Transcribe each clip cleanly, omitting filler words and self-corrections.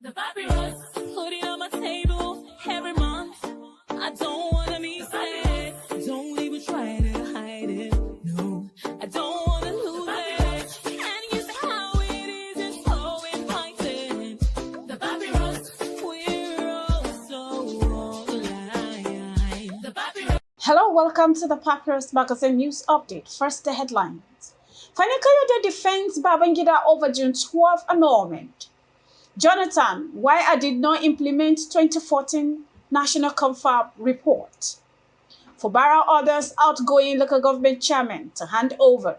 The papyrus, put it on my table every month. I don't wanna be sad. Don't even try to hide it. No, I don't wanna lose it. And you say how it is, it's so inviting. The papyrus, we're all so alive. The papyrus. Hello, welcome to the Papyrus Magazine News Update. First, the headlines. Fani-Kayode defends Babangida over June 12 annulment. Jonathan, why I did not implement 2014 National Confab report. Fubara orders outgoing local government chairman to hand over.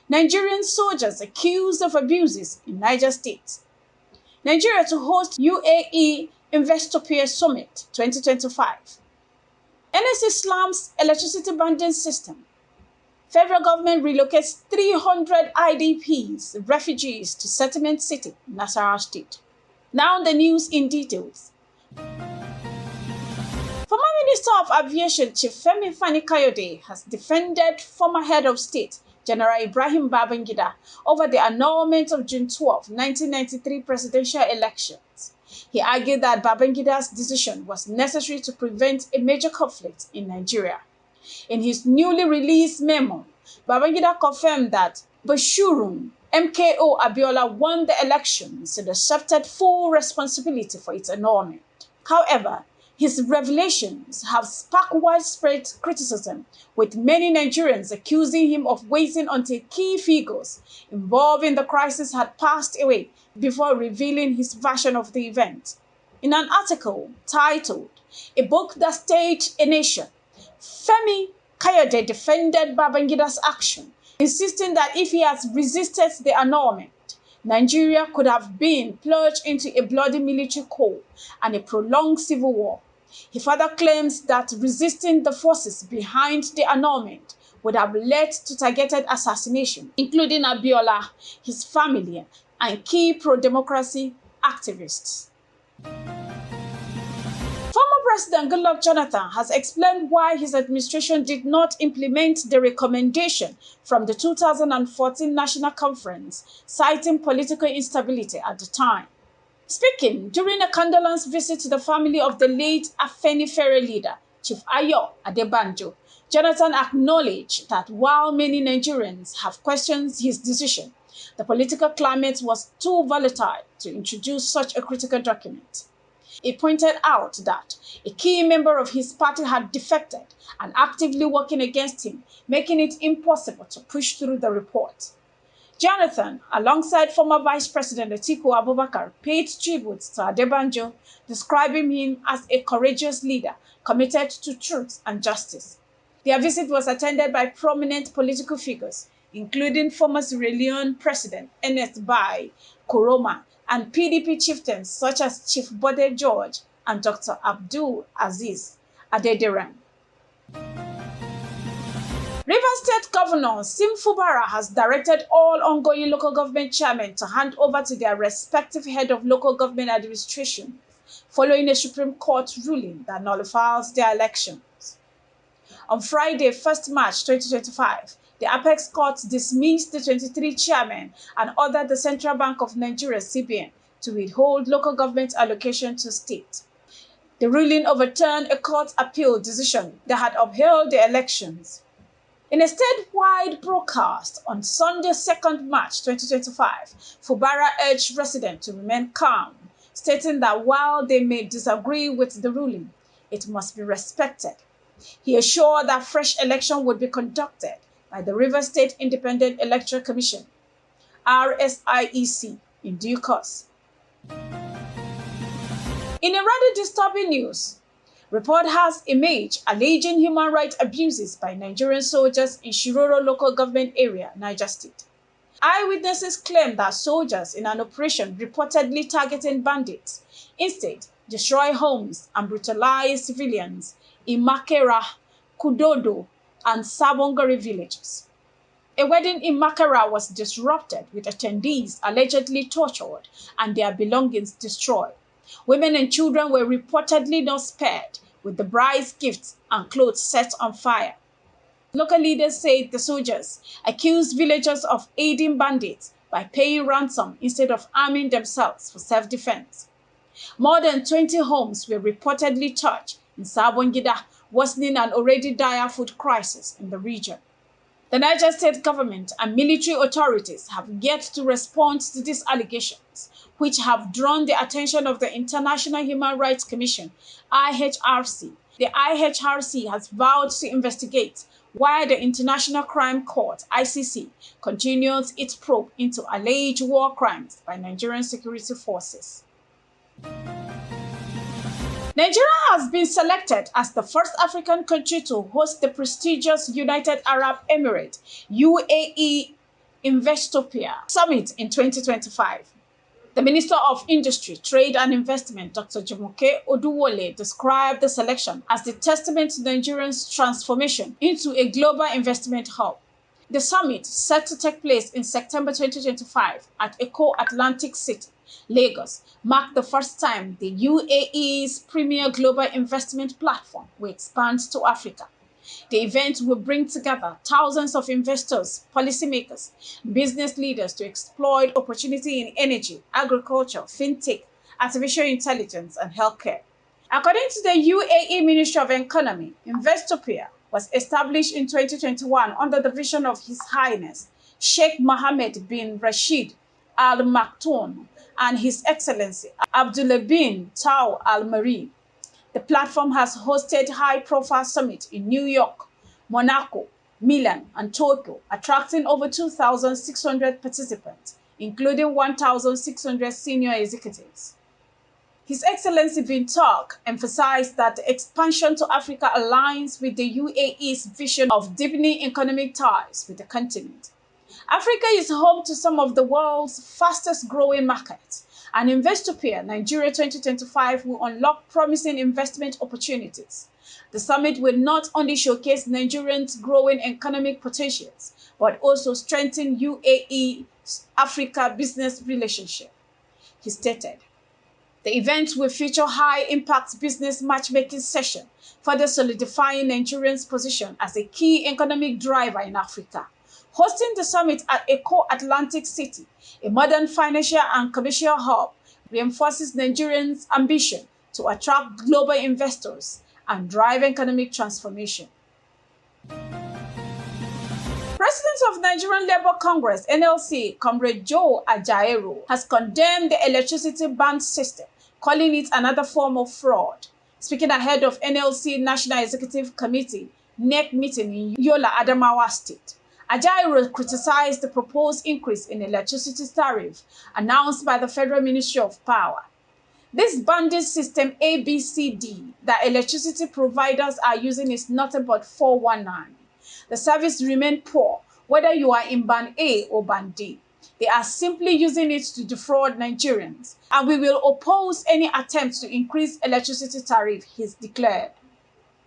Nigerian soldiers accused of abuses in Niger State. Nigeria to host UAE Investor Peer Summit 2025. NSC slams electricity banding system. Federal government relocates 300 IDPs, refugees, to settlement city, Nasarawa State. Now the news in details. Former Minister of Aviation Chief Fani-Kayode has defended former head of state General Ibrahim Babangida over the annulment of June 12, 1993 presidential elections. He argued that Babangida's decision was necessary to prevent a major conflict in Nigeria. In his newly released memo, Babangida confirmed that Bashirun MKO Abiola won the elections and accepted full responsibility for its annulment. However, his revelations have sparked widespread criticism, with many Nigerians accusing him of waiting until key figures involved in the crisis had passed away before revealing his version of the event. In an article titled "A Book That Staged a Nation," Fani-Kayode defended Babangida's action, insisting that if he has resisted the annulment, Nigeria could have been plunged into a bloody military coup and a prolonged civil war. He further claims that resisting the forces behind the annulment would have led to targeted assassination, including Abiola, his family, and key pro-democracy activists. Former President Goodluck Jonathan has explained why his administration did not implement the recommendation from the 2014 National Conference, citing political instability at the time. Speaking during a condolence visit to the family of the late Afenifere leader, Chief Ayo Adebanjo, Jonathan acknowledged that while many Nigerians have questioned his decision, the political climate was too volatile to introduce such a critical document. He pointed out that a key member of his party had defected and actively working against him, making it impossible to push through the report. Jonathan, alongside former Vice President Atiku Abubakar, paid tribute to Adebanjo, describing him as a courageous leader committed to truth and justice. Their visit was attended by prominent political figures, including former Sierra Leone President Ernest Bai Koroma and PDP chieftains such as Chief Bode George and Dr. Abdul Aziz Adederan. Rivers State Governor Sim Fubara has directed all ongoing local government chairmen to hand over to their respective head of local government administration following a Supreme Court ruling that nullifies their elections. On Friday, 1st March 2025, the Apex Court dismissed the 23 chairmen and ordered the Central Bank of Nigeria (CBN) to withhold local government allocation to state. The ruling overturned a court appeal decision that had upheld the elections. In a statewide broadcast on Sunday, 2nd March 2025, Fubara urged residents to remain calm, stating that while they may disagree with the ruling, it must be respected. He assured that fresh election would be conducted by the Rivers State Independent Electoral Commission, RSIEC, in due course. In a rather disturbing news, report has emerged alleging human rights abuses by Nigerian soldiers in Shiroro local government area, Niger State. Eyewitnesses claim that soldiers in an operation reportedly targeting bandits instead destroy homes and brutalize civilians in Makera, Kudodo, and Sabongari villages. A wedding in Makera was disrupted with attendees allegedly tortured and their belongings destroyed. Women and children were reportedly not spared, with the bride's gifts and clothes set on fire. Local leaders said the soldiers accused villagers of aiding bandits by paying ransom instead of arming themselves for self-defense. More than 20 homes were reportedly touched in Babangida, worsening an already dire food crisis in the region. The Niger State government and military authorities have yet to respond to these allegations, which have drawn the attention of the International Human Rights Commission, IHRC. The IHRC has vowed to investigate while the International Crime Court, ICC, continues its probe into alleged war crimes by Nigerian security forces. Nigeria has been selected as the first African country to host the prestigious United Arab Emirates (UAE) Investopia Summit in 2025. The Minister of Industry, Trade and Investment, Dr. Jumoke Oduwole, described the selection as the testament to Nigeria's transformation into a global investment hub. The summit, set to take place in September 2025 at Eco Atlantic City, Lagos, marked the first time the UAE's premier global investment platform will expand to Africa. The event will bring together thousands of investors, policymakers, and business leaders to exploit opportunity in energy, agriculture, fintech, artificial intelligence, and healthcare. According to the UAE Ministry of Economy, Investopia was established in 2021 under the vision of His Highness Sheikh Mohammed bin Rashid Al Maktoum and His Excellency Abdullah bin Tau Al Mari. The platform has hosted high-profile summits in New York, Monaco, Milan, and Tokyo, attracting over 2,600 participants, including 1,600 senior executives. His Excellency bin Turk emphasized that the expansion to Africa aligns with the UAE's vision of deepening economic ties with the continent. Africa is home to some of the world's fastest growing markets, and Investopia Nigeria 2025 will unlock promising investment opportunities. The summit will not only showcase Nigerians' growing economic potentials, but also strengthen UAE-Africa business relationship, he stated. The event will feature high-impact business matchmaking session, further solidifying Nigeria's position as a key economic driver in Africa. Hosting the summit at Eco Atlantic City, a modern financial and commercial hub, reinforces Nigerians' ambition to attract global investors and drive economic transformation. President of Nigerian Labour Congress, NLC, Comrade Joe Ajaero, has condemned the electricity band system, calling it another form of fraud. Speaking ahead of NLC National Executive Committee NEC meeting in Yola, Adamawa State, Ajaero criticized the proposed increase in electricity tariff announced by the Federal Ministry of Power. This banding system ABCD that electricity providers are using is nothing but 419. The service remains poor, whether you are in Band A or Band D. They are simply using it to defraud Nigerians, and we will oppose any attempt to increase electricity tariff, he declared.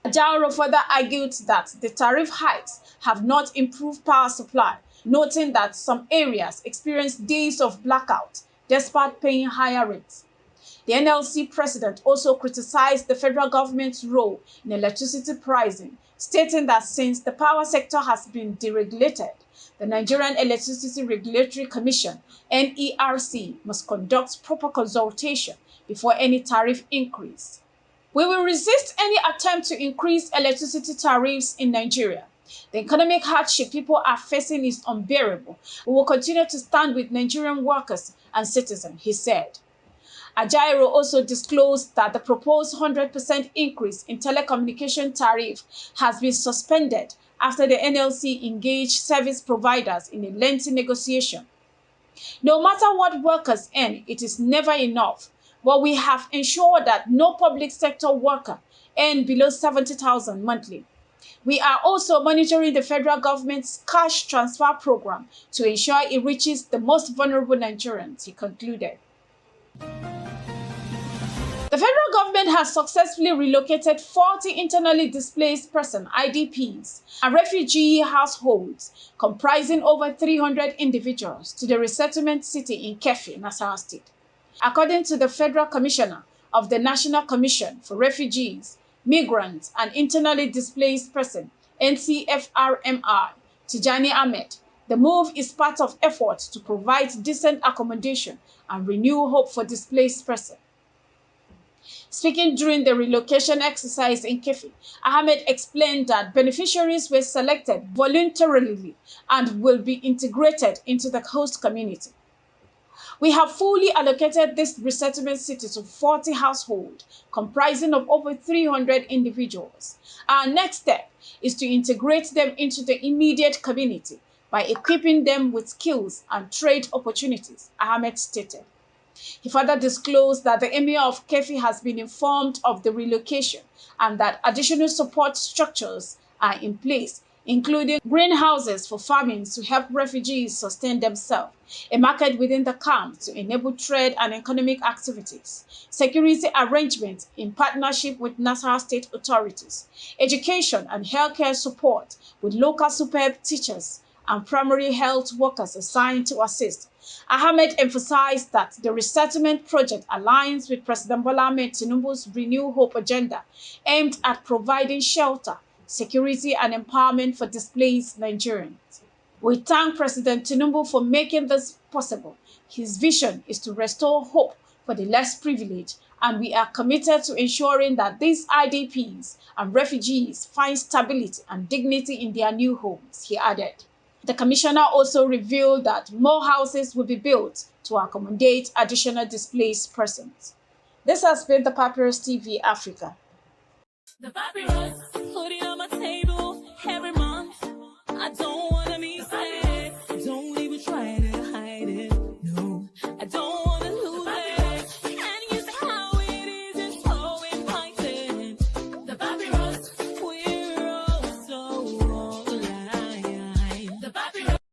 Ajaero further argued that the tariff hikes have not improved power supply, noting that some areas experienced days of blackout despite paying higher rates. The NLC president also criticized the federal government's role in electricity pricing, stating that since the power sector has been deregulated, the Nigerian Electricity Regulatory Commission, NERC, must conduct proper consultation before any tariff increase. We will resist any attempt to increase electricity tariffs in Nigeria. The economic hardship people are facing is unbearable. We will continue to stand with Nigerian workers and citizens, he said. Ajaero also disclosed that the proposed 100% increase in telecommunication tariff has been suspended after the NLC engaged service providers in a lengthy negotiation. No matter what workers earn, it is never enough, but we have ensured that no public sector worker earn below 70,000 monthly. We are also monitoring the federal government's cash transfer program to ensure it reaches the most vulnerable Nigerians, he concluded. The federal government has successfully relocated 40 internally displaced persons, IDPs, and refugee households, comprising over 300 individuals, to the resettlement city in Kefi, Nasarawa State. According to the Federal Commissioner of the National Commission for Refugees, Migrants, and Internally Displaced Persons, NCFRMI, Tijani Ahmed, the move is part of efforts to provide decent accommodation and renew hope for displaced persons. Speaking during the relocation exercise in Kefi, Ahmed explained that beneficiaries were selected voluntarily and will be integrated into the host community. We have fully allocated this resettlement city to 40 households, comprising of over 300 individuals. Our next step is to integrate them into the immediate community by equipping them with skills and trade opportunities, Ahmed stated. He further disclosed that the Emir of Kefi has been informed of the relocation and that additional support structures are in place, including greenhouses for farming to help refugees sustain themselves, a market within the camp to enable trade and economic activities, security arrangements in partnership with Nasarawa state authorities, education and healthcare support with local superb teachers and primary health workers assigned to assist. Ahmed emphasized that the resettlement project aligns with President Bola Ahmed Tinubu's Renew Hope agenda, aimed at providing shelter, security, and empowerment for displaced Nigerians. We thank President Tinubu for making this possible. His vision is to restore hope for the less privileged, and we are committed to ensuring that these IDPs and refugees find stability and dignity in their new homes, he added. The commissioner also revealed that more houses will be built to accommodate additional displaced persons. This has been the Papyrus TV Africa. The papyrus, put it on my table every month. I don't wanna be sad. Don't even try it.